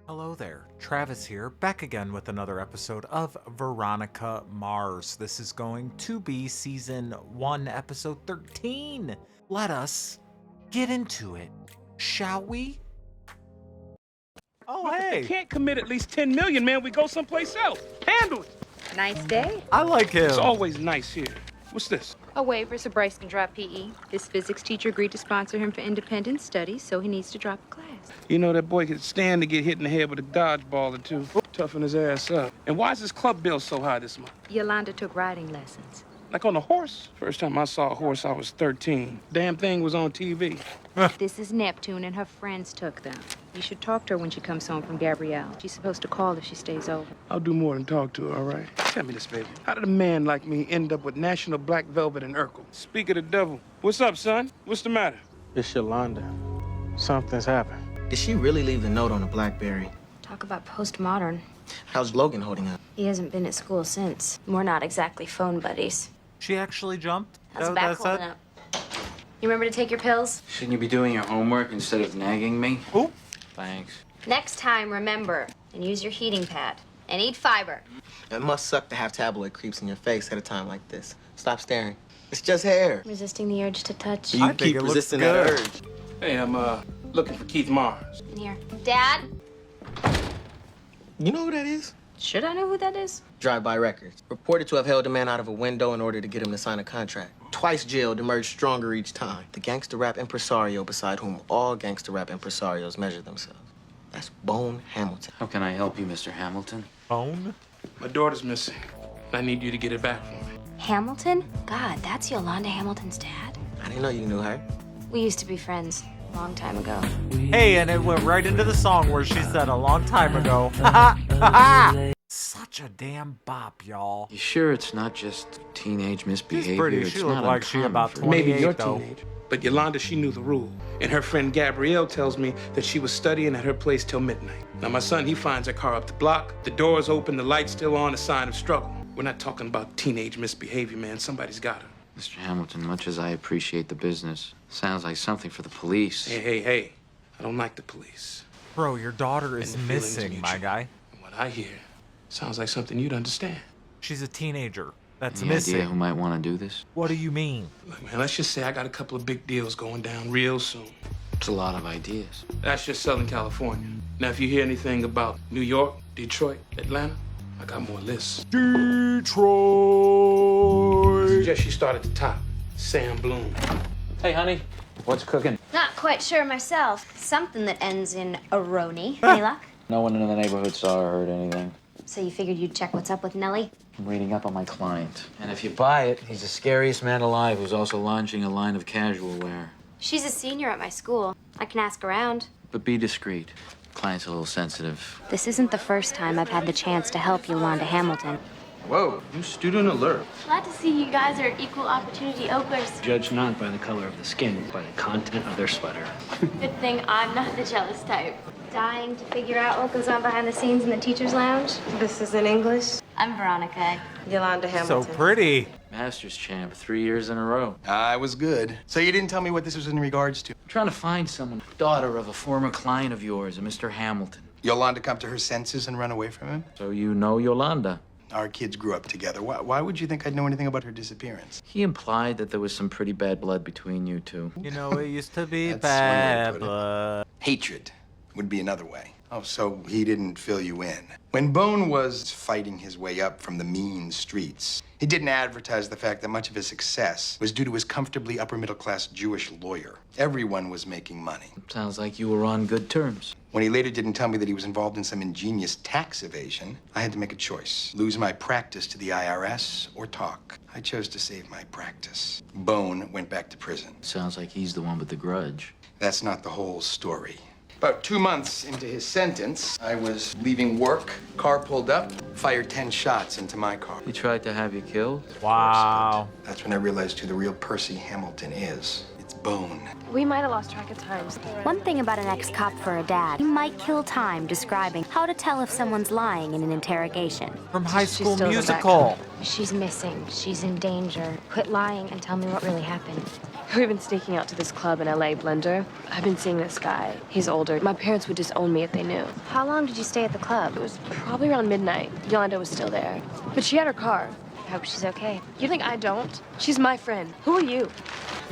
Hello there, Travis here, back again with another episode of Veronica Mars. This is going to be Season 1, Episode 13. Let us get into it, shall we? Oh, Look, if they hey, can't commit at least 10 million, man, we go someplace else. Handle it. Nice day. I like him. It's always nice here. What's this? A waiver so Bryce can drop PE. His physics teacher agreed to sponsor him for independent studies, so he needs to drop a class. You know, that boy could stand to get hit in the head with a dodgeball or two. Toughen his ass up. And why is his club bill so high this month? Yolanda took riding lessons. Like on a horse? First time I saw a horse, I was 13. Damn thing was on TV. This is Neptune, and her friends took them. You should talk to her when she comes home from Gabrielle. She's supposed to call if she stays over. I'll do more than talk to her, all right? Tell me this, baby. How did a man like me end up with National Black Velvet and Urkel? Speak of the devil. What's up, son? What's the matter? It's Yolanda. Something's happened. Did she really leave the note on the BlackBerry? Talk about postmodern. How's Logan holding up? He hasn't been at school since. We're not exactly phone buddies. She actually jumped? How's the back holding up? You remember to take your pills? Shouldn't you be doing your homework instead of nagging me? Ooh. Thanks. Next time, remember, and use your heating pad. And eat fiber. It must suck to have tabloid creeps in your face at a time like this. Stop staring. It's just hair. Resisting the urge to touch. You I think keep it looks resisting that good. urge. Hey, I'm, looking for Keith Mars. In here. Dad? You know who that is? Should I know who that is? Drive-by records. Reported to have held a man out of a window in order to get him to sign a contract. Twice jailed, emerged stronger each time. The gangster rap impresario beside whom all gangster rap impresarios measure themselves. That's Bone Hamilton. How can I help you, Mr. Hamilton? Phone? My daughter's missing. I need you to get it back for me. Hamilton? God, that's Yolanda Hamilton's dad. I didn't know you knew her. We used to be friends a long time ago. Hey, and it went right into the song where she said a long time ago. Ha ha! Such a damn bop, y'all. You sure it's not just teenage misbehavior? She's pretty. It's She looked not like she uncommon about for 20. Maybe 28 you're though. teenage. But Yolanda, she knew the rule. And her friend Gabrielle tells me that she was studying at her place till midnight. Now, my son, he finds her car up the block. The door's open, the light's still on, a sign of struggle. We're not talking about teenage misbehavior, man. Somebody's got her. Mr. Hamilton, much as I appreciate the business, sounds like something for the police. Hey. I don't like the police. Bro, your daughter is And the feelings missing, my mutual. guy. And what I hear sounds like something you'd understand. She's a teenager. That's Any missing. idea who might want to do this? What do you mean? Look, man, let's just say I got a couple of big deals going down real soon. It's a lot of ideas. That's just Southern California. Now, if you hear anything about New York, Detroit, Atlanta, I got more lists. Detroit. Suggest you start at the top. Sam Bloom. Hey, honey, what's cooking? Not quite sure myself. Something that ends in Aroni. Any luck? No one in the neighborhood saw or heard anything. So you figured you'd check what's up with Nellie? I'm reading up on my client. And if you buy it, he's the scariest man alive who's also launching a line of casual wear. She's a senior at my school. I can ask around. But be discreet. Client's a little sensitive. This isn't the first time I've had the chance to help Yolanda Hamilton. Whoa, you student alert. Glad to see you guys are equal opportunity oakers. Judge not by the color of the skin, but by the content of their sweater. Good thing I'm not the jealous type. Dying to figure out what goes on behind the scenes in the teacher's lounge? This is in English. I'm Veronica. Yolanda So Hamilton. pretty. Masters champ 3 years in a row. I was good. So you didn't tell me what this was in regards to. I'm trying to find someone. Daughter of a former client of yours, a Mr. Hamilton. Yolanda come to her senses and run away from him? So you know Yolanda. Our kids grew up together. Why would you think I'd know anything about her disappearance? He implied that there was some pretty bad blood between you two. You know, it used to be That's one way to bad put it. blood. Hatred would be another way. Oh, so he didn't fill you in. When Bone was fighting his way up from the mean streets, he didn't advertise the fact that much of his success was due to his comfortably upper-middle-class Jewish lawyer. Everyone was making money. Sounds like you were on good terms. When he later didn't tell me that he was involved in some ingenious tax evasion, I had to make a choice. Lose my practice to the IRS or talk. I chose to save my practice. Bone went back to prison. Sounds like he's the one with the grudge. That's not the whole story. About 2 months into his sentence, I was leaving work. Car pulled up, fired 10 shots into my car. He tried to have you killed? Wow. That's when I realized who the real Percy Hamilton is. It's Bone. We might have lost track of time. One thing about an ex-cop for a dad, he might kill time describing how to tell if someone's lying in an interrogation. From High School still doesn't back Musical. She's missing. She's in danger. Quit lying and tell me what really happened. We've been sneaking out to this club in LA, Blender. I've been seeing this guy. He's older. My parents would disown me if they knew. How long did you stay at the club? It was probably around midnight. Yolanda was still there. But she had her car. I hope she's okay. You think I don't? She's my friend. Who are you?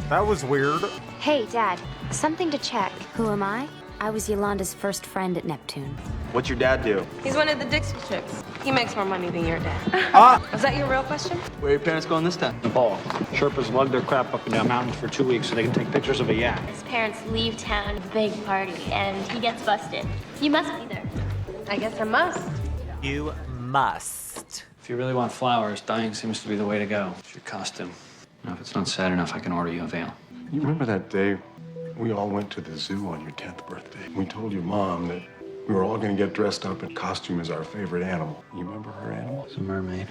That was weird. Hey, Dad, something to check. Who am I? I was Yolanda's first friend at Neptune. What's your dad do? He's one of the Dixie Chicks. He makes more money than your dad. Was that your real question? Where are your parents going this time? Nepal. Sherpas lug their crap up and down mountains for 2 weeks so they can take pictures of a yak. His parents leave town, big party, and he gets busted. You must be there. I guess I must. You must. If you really want flowers, dyeing seems to be the way to go. It's your costume. Now, if it's not sad enough, I can order you a veil. You remember that day we all went to the zoo on your 10th birthday? We told your mom that we were all going to get dressed up in costume as our favorite animal. You remember her animal? It's a mermaid.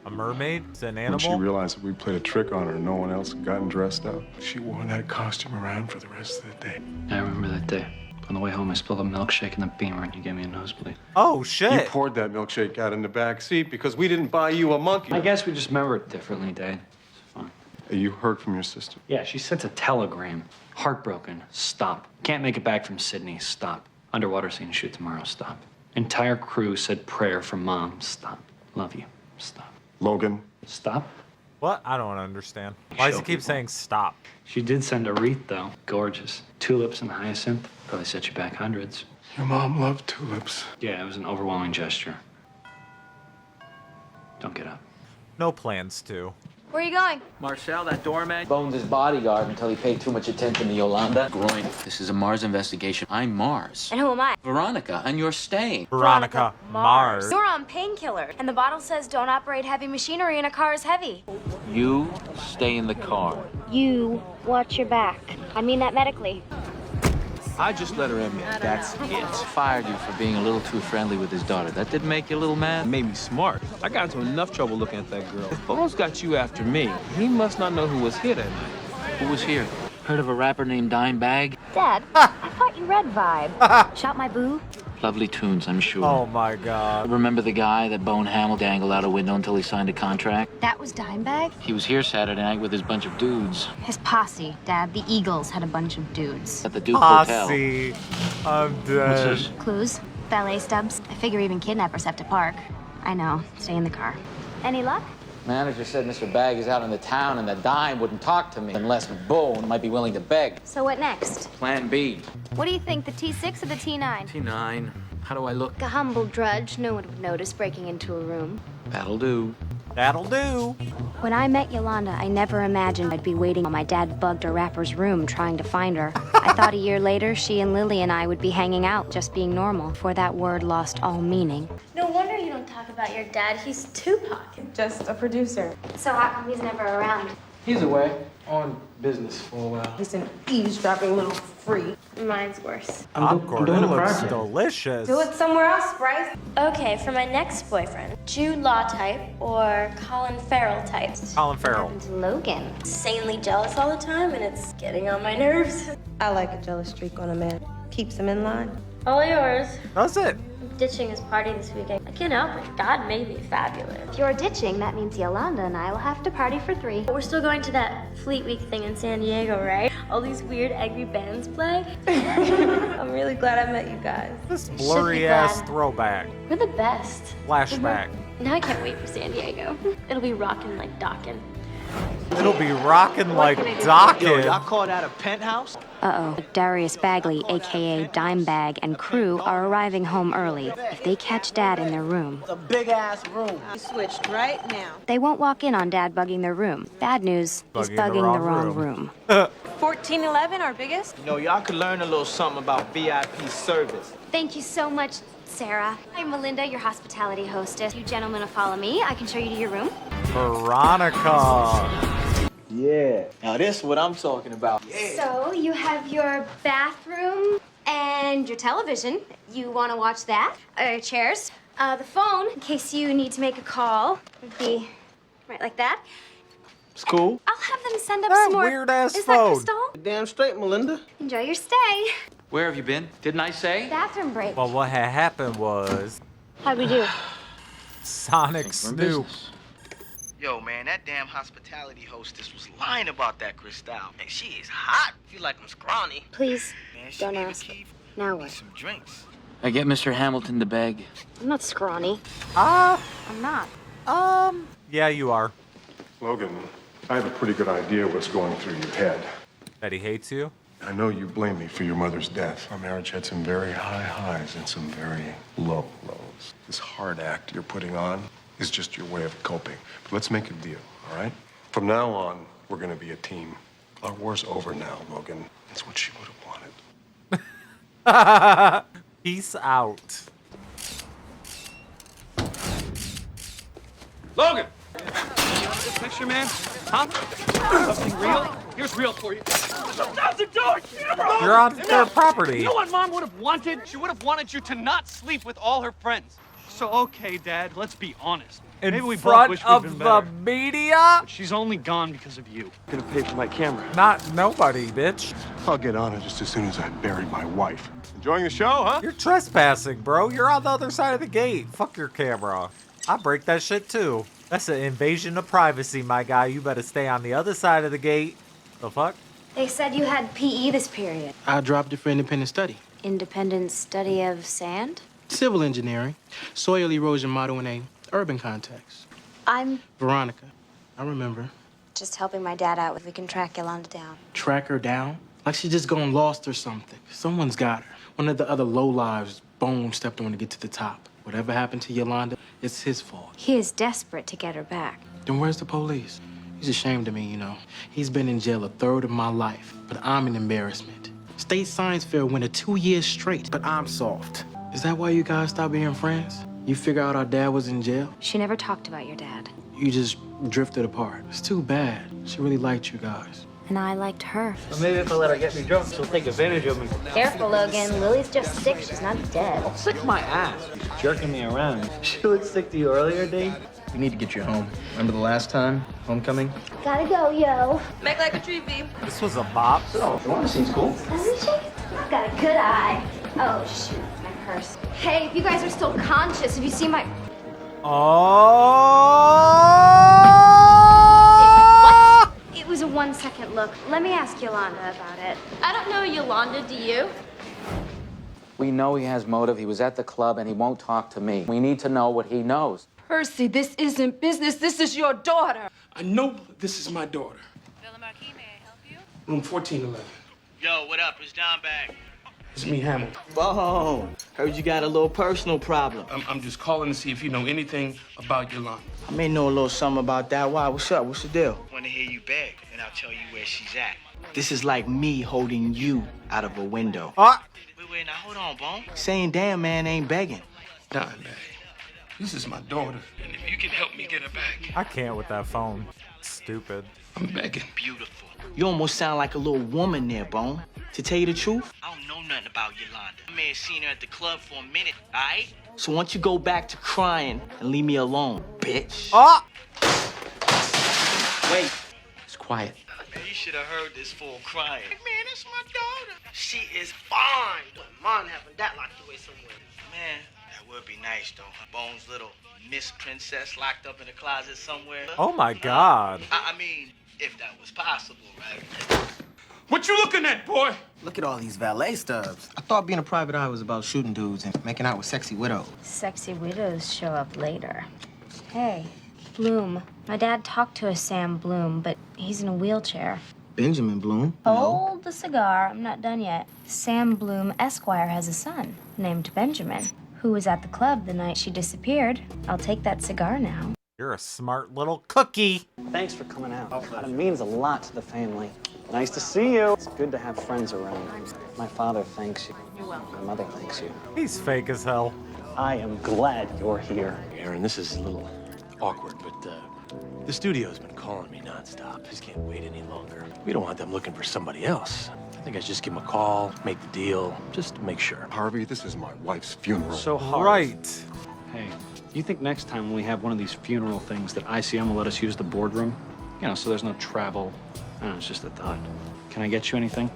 A mermaid? It's an When animal? she realized that we played a trick on her and no one else had gotten dressed up, she wore that costume around for the rest of the day. I remember that day. On the way home, I spilled a milkshake in the Beamer and you gave me a nosebleed. Oh, You shit. poured that milkshake out in the back seat because we didn't buy you a monkey. I guess we just remember it differently, Dad. It's fine. You heard from your sister. Yeah, she sent a telegram. Heartbroken. Stop. Can't make it back from Sydney. Stop. Underwater scene shoot tomorrow. Stop. Entire crew said prayer for Mom. Stop. Love you. Stop. Logan. Stop. What? I don't understand. Why does he keep saying stop? She did send a wreath, though. Gorgeous. Tulips and hyacinth. Probably set you back hundreds. Your mom loved tulips. Yeah, it was an overwhelming gesture. Don't get up. No plans to. Where are you going? Marcel, that doorman. Bones his bodyguard until he paid too much attention to Yolanda. Groin. This is a Mars investigation. I'm Mars. And who am I? Veronica, and you're staying. Veronica Mars. You're on painkiller, and the bottle says don't operate heavy machinery in a car is heavy. You stay in the car. You watch your back. I mean that medically. I just let her in there. That's it. Fired you for being a little too friendly with his daughter. That did make you a little It mad? made me smart. I got into enough trouble looking at that girl. If Bones got you after me, he must not know who was here that night. Who was here? Heard of a rapper named Dimebag? Dad, I thought you read Vibe. Shot my boo. Lovely tunes, I'm sure. Oh my god. Remember the guy that Bone Hamill dangled out a window until he signed a contract? That was Dimebag? He was here Saturday night with his bunch of dudes His posse, Dad. The Eagles had a bunch of dudes. at the Duke Hotel. Posse. I'm dead. What's this? Clues? Ballet stubs. I figure even kidnappers have to park. I know. Stay in the car. Any luck? Manager said Mr. Bag is out in the town and the dime wouldn't talk to me unless Bone might be willing to beg. So what next? Plan B. What do you think, the T6 or the T9? T9. How do I look? A humble drudge. No one would notice breaking into a room. That'll do. That'll do. When I met Yolanda, I never imagined I'd be waiting while my dad bugged a rapper's room trying to find her. I thought a year later, she and Lily and I would be hanging out, just being normal, before that word lost all meaning. No wonder you don't talk about your dad. He's Tupac. Just a producer. So how come he's never around? He's away on business for a while. He's an eavesdropping little freak. Mine's worse. Popcorn. doing It a looks project. delicious. Do it somewhere else, Bryce. Okay, for my next boyfriend, Jude Law type or Colin Farrell type. Colin Farrell. Logan. Insanely jealous all the time, and it's getting on my nerves. I like a jealous streak on a man. Keeps him in line. All yours. Does it? I'm ditching his party this weekend. I can't help it. God made me fabulous. If you're ditching, that means Yolanda and I will have to party for 3. But we're still going to that Fleet Week thing in San Diego, right? All these weird, angry bands play. I'm really glad I met you guys. This blurry ass glad. throwback. We're the best. Flashback. Now I can't wait for San Diego. It'll be rockin' like dockin'. It'll be rocking like Yo, y'all docking. call that a penthouse? Uh-oh. Darius Bagley, a.k.a. Dimebag, and crew are arriving home early. If they catch Dad in their room, It's a big-ass room. Switched right now. they won't walk in on Dad bugging their room. Bad news, he's bugging the wrong room. 1411, our biggest? You know, y'all could learn a little something about VIP service. Thank you so much, Sarah. I'm Melinda, your hospitality hostess. You gentlemen will follow me. I can show you to your room. Veronica. Yeah. Now this is what I'm talking about. So you have your bathroom and your television. You want to watch that? Chairs. The phone, in case you need to make a call, would be right like that. It's cool. I'll have them send up That some more. weird-ass Is that phone. Crystal? Damn straight, Melinda. Enjoy your stay. Where have you been? Didn't I say? Bathroom break. Well, what had happened was How'd we do? Sonic Snoop. Yo, man, that damn hospitality hostess was lying about that Cristal. Man, she is hot. Feel like I'm scrawny. Please, Man, she don't need a ask. key. Now Need what? some drinks. I get Mr. Hamilton the bag. I'm not scrawny. Ah, I'm not. yeah, you are. Logan, I have a pretty good idea what's going through your head. That he hates you? I know you blame me for your mother's death. Our marriage had some very high highs and some very low lows. This hard act you're putting on is just your way of coping. But let's make a deal, all right? From now on, we're gonna be a team. Our war's over now, Logan. That's what she would have wanted. Peace out. Logan! This picture, man? Huh? Something real? Here's real for you. Shut the door! You're on their property. You know what Mom would have wanted? She would have wanted you to not sleep with all her friends. So, okay, Dad, let's be honest. In Maybe we both front wish of we'd been the better. media? But she's only gone because of you. Gonna pay for my camera. Not nobody, bitch. I'll get on it just as soon as I bury my wife. Enjoying the show, huh? You're trespassing, bro. You're on the other side of the gate. Fuck your camera. I break that shit too. That's an invasion of privacy, my guy. You better stay on the other side of the gate. The fuck? They said you had PE this period. I dropped it for independent study. Independent study of sand? Civil engineering, soil erosion model in a urban context. I'm Veronica, I remember. just helping my dad out if we can track Yolanda down. Track her down? Like she just gone lost or something. Someone's got her. One of the other lowlives Bone stepped on to get to the top. Whatever happened to Yolanda, it's his fault. He is desperate to get her back. Then where's the police? He's ashamed of me, you know. He's been in jail a third of my life, but I'm an embarrassment. State science fair winner 2 years straight, but I'm soft. Is that why you guys stopped being friends? You figure out our dad was in jail? She never talked about your dad. You just drifted apart. It's too bad. She really liked you guys. And I liked her. Well, maybe if I let her get me drunk, she'll take advantage of me. Careful, Logan. Lily's just sick. She's not dead. Sick my ass. She's jerking me around. She looked sick to you earlier, Dave. We need to get you home. Remember the last time? Homecoming? Gotta go, yo. Make like a tree, V. This was a bop. Oh, Veronica seems cool. Doesn't she? Got a good eye. Oh, shoot. My purse. Hey, if you guys are still conscious, have you seen my... Oh! It was a 1 second look. Let me ask Yolanda about it. I don't know Yolanda, do you? We know he has motive. He was at the club and he won't talk to me. We need to know what he knows. Percy, this isn't business. This is your daughter. I know this is my daughter. Room 1411. Yo, what up? It's John back. It's me, Hamilton. Whoa, heard you got a little personal problem. I'm just calling to see if you know anything about Yolanda. I may know a little something about that. Why? What's up? What's the deal? Want to hear you beg, and I'll tell you where she's at. This is like me holding you out of a window. Ah! Wait, now hold on, Bone. Saying damn man ain't begging. Nah, man. This is my daughter. And if you can help me get her back, I can't with that phone. Stupid. I'm begging. Beautiful. You almost sound like a little woman there, Bone. To tell you the truth, I don't know nothing about Yolanda. I may have seen her at the club for a minute, all right? so once you go back to crying and leave me alone, bitch. Ah! Wait. It's quiet. Man, you should have heard this fool crying. Man, that's my daughter. She is fine. But mom having that locked away somewhere. Man, that would be nice, though. Bones' little Miss Princess locked up in a closet somewhere. Oh my god. I mean, if that was possible, right? What you looking at, boy? Look at all these valet stubs. I thought being a private eye was about shooting dudes and making out with sexy widows. Sexy widows show up later. Hey, Bloom. My dad talked to a Sam Bloom, but he's in a wheelchair. Benjamin Bloom? Hold the cigar. I'm not done yet. Sam Bloom Esquire has a son named Benjamin, who was at the club the night she disappeared. I'll take that cigar now. You're a smart little cookie. Thanks for coming out. It means a lot to the family. Nice to see you. It's good to have friends around. My father thanks you. You're welcome. My mother thanks you. He's fake as hell. I am glad you're here. Aaron, this is a little awkward, but the studio's been calling me nonstop. Just can't wait any longer. We don't want them looking for somebody else. I think I should just give them a call, make the deal, just to make sure. Harvey, this is my wife's funeral. So hard. Right. Hey, you think next time when we have one of these funeral things that ICM will let us use the boardroom? You know, so there's no travel. I don't know, it's just a thought. Can I get you anything?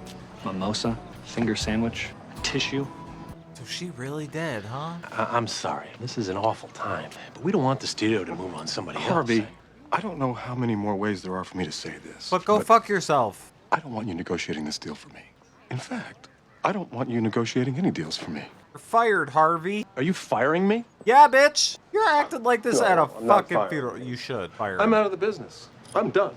Mimosa? Finger sandwich? Tissue? So she really did, huh? I'm sorry. This is an awful time. But we don't want the studio to move on somebody Harvey, else. I don't know how many more ways there are for me to say this. But go fuck yourself. I don't want you negotiating this deal for me. In fact, I don't want you negotiating any deals for me. You're fired, Harvey. Are you firing me? Yeah, bitch. You're acting like this No, at a I'm not fucking fired. funeral. You should fire I'm him. out of the business. I'm done.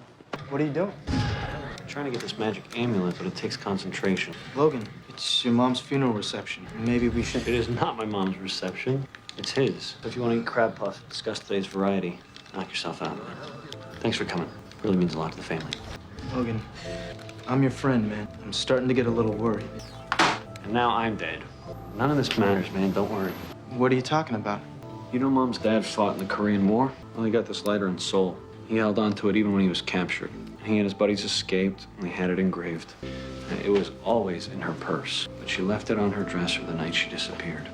What are you doing? I'm trying to get this magic amulet, but it takes concentration. Logan, it's your mom's funeral reception. Maybe we should... It is not my mom's reception. It's his. If you want to eat crab puffs, discuss today's variety. Knock yourself out. Thanks for coming. Really means a lot to the family. Logan, I'm your friend, man. I'm starting to get a little worried. And now I'm dead. None of this matters, man. Don't worry. What are you talking about? You know Mom's dad fought in the Korean War? Well, he got this lighter in Seoul. He held on to it even when he was captured. He and his buddies escaped, and they had it engraved. And it was always in her purse, but she left it on her dresser the night she disappeared.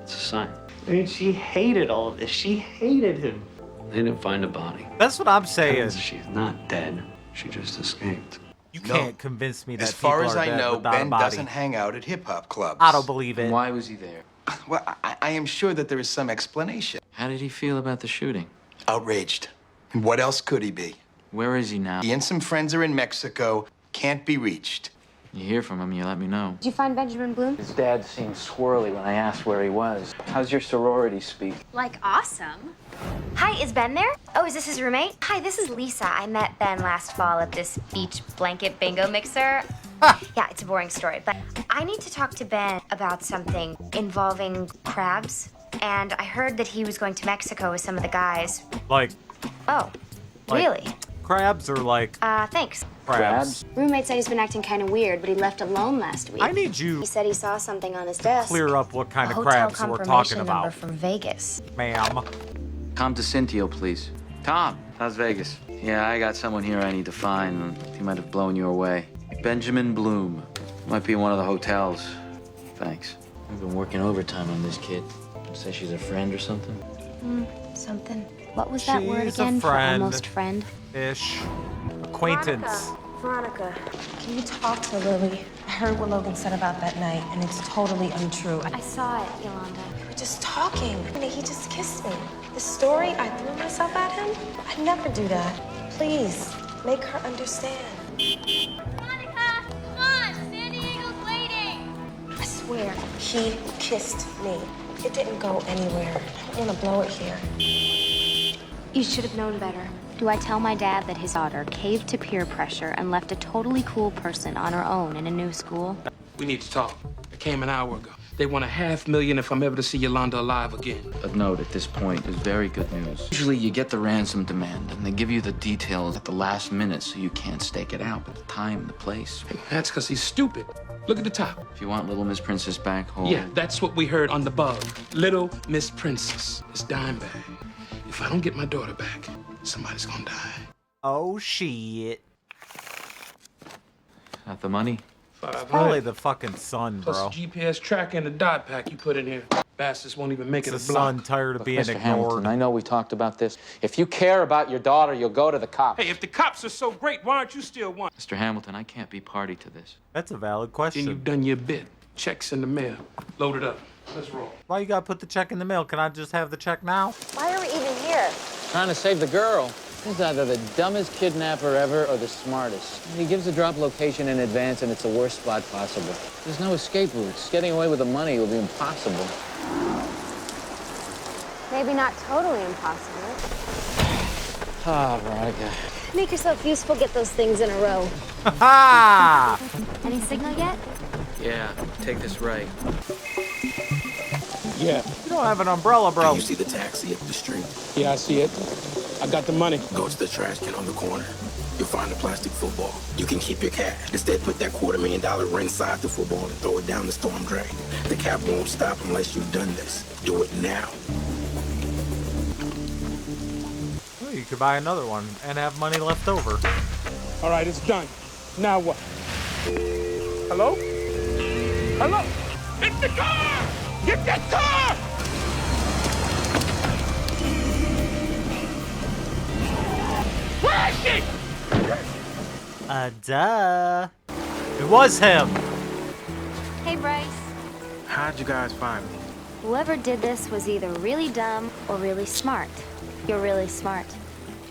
It's a sign. And she hated all of this. She hated him. They didn't find a body. That's what I'm saying. She's not dead. She just escaped. You No. can't convince me that As far people as are I dead know, without a Ben body. doesn't hang out at hip-hop clubs. I don't believe it. Why was he there? Well, I am sure that there is some explanation. How did he feel about the shooting? Outraged. And what else could he be? Where is he now? He and some friends are in Mexico. Can't be reached. You hear from him, you let me know. Did you find Benjamin Bloom? His dad seemed swirly when I asked where he was. How's your sorority speak? Like, awesome. Hi, is Ben there? Oh, is this his roommate? Hi, this is Lisa. I met Ben last fall at this beach blanket bingo mixer. Yeah, it's a boring story, but I need to talk to Ben about something involving crabs. And I heard that he was going to Mexico with some of the guys. Like, Oh, Like- really? crabs or like Thanks. crabs? Roommate said he's been acting kind of weird, but he left alone last week. I need you He said he saw something on his desk. clear up what kind A of hotel crabs we're confirmation talking number about, from Vegas. ma'am. Tom DeCintio, please. Tom, how's Vegas? Yeah, I got someone here I need to find. He might have blown you away. Benjamin Bloom. Might be in one of the hotels. Thanks. I've been working overtime on this kid. Say she's a friend or something? Something. What was that word She's a again for friend. almost friend? Ish. Acquaintance. Veronica, can you talk to Lily? I heard what Logan said about that night, and it's totally untrue. I saw it, Yolanda. We were just talking, and he just kissed me. The story, I threw myself at him. I'd never do that. Please, make her understand. Monica, come on! San Diego's waiting! I swear, he kissed me. It didn't go anywhere. I don't want to blow it here. You should have known better. Do I tell my dad that his daughter caved to peer pressure and left a totally cool person on her own in a new school? We need to talk. I came an hour ago. They want $500,000 if I'm ever to see Yolanda alive again. A note at this point is very good news. Usually you get the ransom demand and they give you the details at the last minute so you can't stake it out. But the time, the place. That's because he's stupid. Look at the top. If you want Little Miss Princess back home. Yeah, that's what we heard on the bug. Little Miss Princess. It's dime bag. If I don't get my daughter back, somebody's gonna die. Oh shit. Got the money? Probably the fucking sun, Plus bro. GPS tracker and the dot pack you put in here. Bastards won't even make It's it the a block. sun tired of being Mr. ignored. Hamilton, I know we talked about this. If you care about your daughter, you'll go to the cops. Hey, if the cops are so great, why aren't you still one? Mr. Hamilton, I can't be party to this. That's a valid Then question. you've done your bit. Checks in the mail. Load it up. Let's roll. Why you gotta put the check in the mail? Can I just have the check now? Why are we even here? Trying to save the girl. He's either the dumbest kidnapper ever or the smartest. He gives the drop location in advance, and it's the worst spot possible. There's no escape routes. Getting away with the money will be impossible. Maybe not totally impossible. Ah, Veronica. Make yourself useful, get those things in a row. Ha! Any signal yet? Yeah, take this right. Yeah. You don't have an umbrella, bro. You see the taxi up the street? Yeah, I see it. I got the money. Go to the trash can on the corner. You'll find a plastic football. You can keep your cash. Instead, put that $250,000 inside the football and throw it down the storm drain. The cab won't stop unless you've done this. Do it now. Well, you could buy another one and have money left over. All right, it's done. Now what? Hello? Hello? It's the car! Get that car! Where is she? Duh. It was him. Hey, Bryce. How'd you guys find me? Whoever did this was either really dumb or really smart. You're really smart.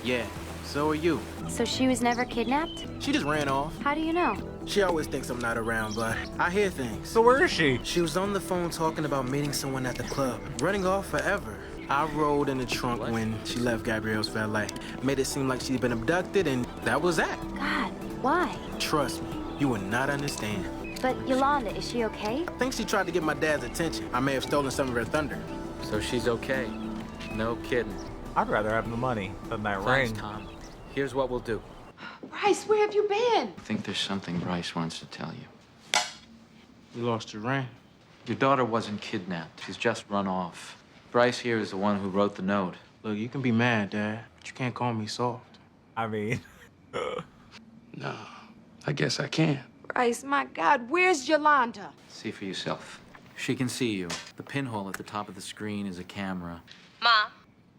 Yeah, so are you. So she was never kidnapped? She just ran off. How do you know? She always thinks I'm not around, but I hear things. So where is she? She was on the phone talking about meeting someone at the club, running off forever. I rolled in the trunk when she left Gabrielle's valet. Made it seem like she'd been abducted, and that was that. God, why? Trust me, you will not understand. But Yolanda, is she okay? I think she tried to get my dad's attention. I may have stolen some of her thunder. So she's okay. No kidding. I'd rather have the money than that Thanks, ring. Tom. Here's what we'll do. Bryce, where have you been? I think there's something Bryce wants to tell you. You lost your ring. Your daughter wasn't kidnapped. She's just run off. Bryce here is the one who wrote the note. Look, you can be mad, Dad, but you can't call me soft. I mean... No, I guess I can. Bryce, my God, where's Yolanda? See for yourself. She can see you. The pinhole at the top of the screen is a camera. Mom,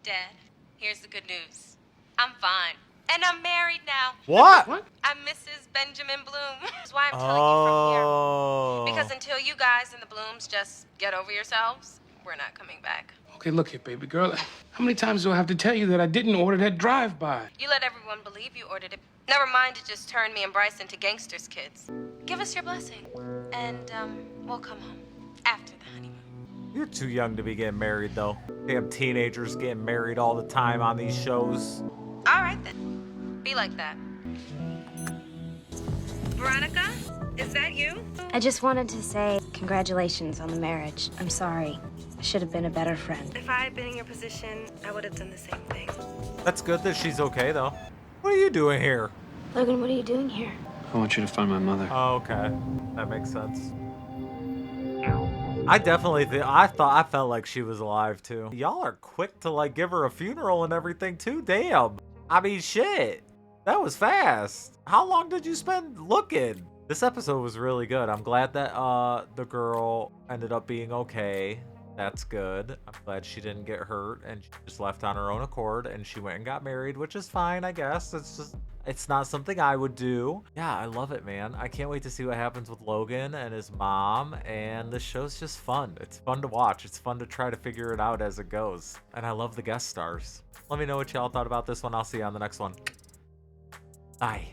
Dad, here's the good news. I'm fine. And I'm married now. What? I'm Mrs. Benjamin Bloom. That's why I'm telling Oh. you from here. Because until you guys and the Blooms just get over yourselves, we're not coming back. Okay, look here, baby girl. How many times do I have to tell you that I didn't order that drive-by? You let everyone believe you ordered it. Never mind to just turn me and Bryce into gangsters' kids. Give us your blessing, and we'll come home after the honeymoon. You're too young to be getting married, though. Damn teenagers getting married all the time on these shows. All right, then. Be like that. Veronica, is that you? I just wanted to say congratulations on the marriage. I'm sorry. I should have been a better friend. If I had been in your position, I would have done the same thing. That's good that she's okay, though. What are you doing here? Logan, what are you doing here? I want you to find my mother. Oh, okay. That makes sense. I definitely I felt like she was alive, too. Y'all are quick to, like, give her a funeral and everything, too. Damn. I mean, shit. That was fast. How long did you spend looking? This episode was really good. I'm glad that the girl ended up being okay. That's good. I'm glad she didn't get hurt and she just left on her own accord and she went and got married, which is fine, I guess. It's not something I would do. Yeah, I love it, man. I can't wait to see what happens with Logan and his mom, and the show's just fun. It's fun to watch. It's fun to try to figure it out as it goes. And I love the guest stars. Let me know what y'all thought about this one. I'll see you on the next one. Bye.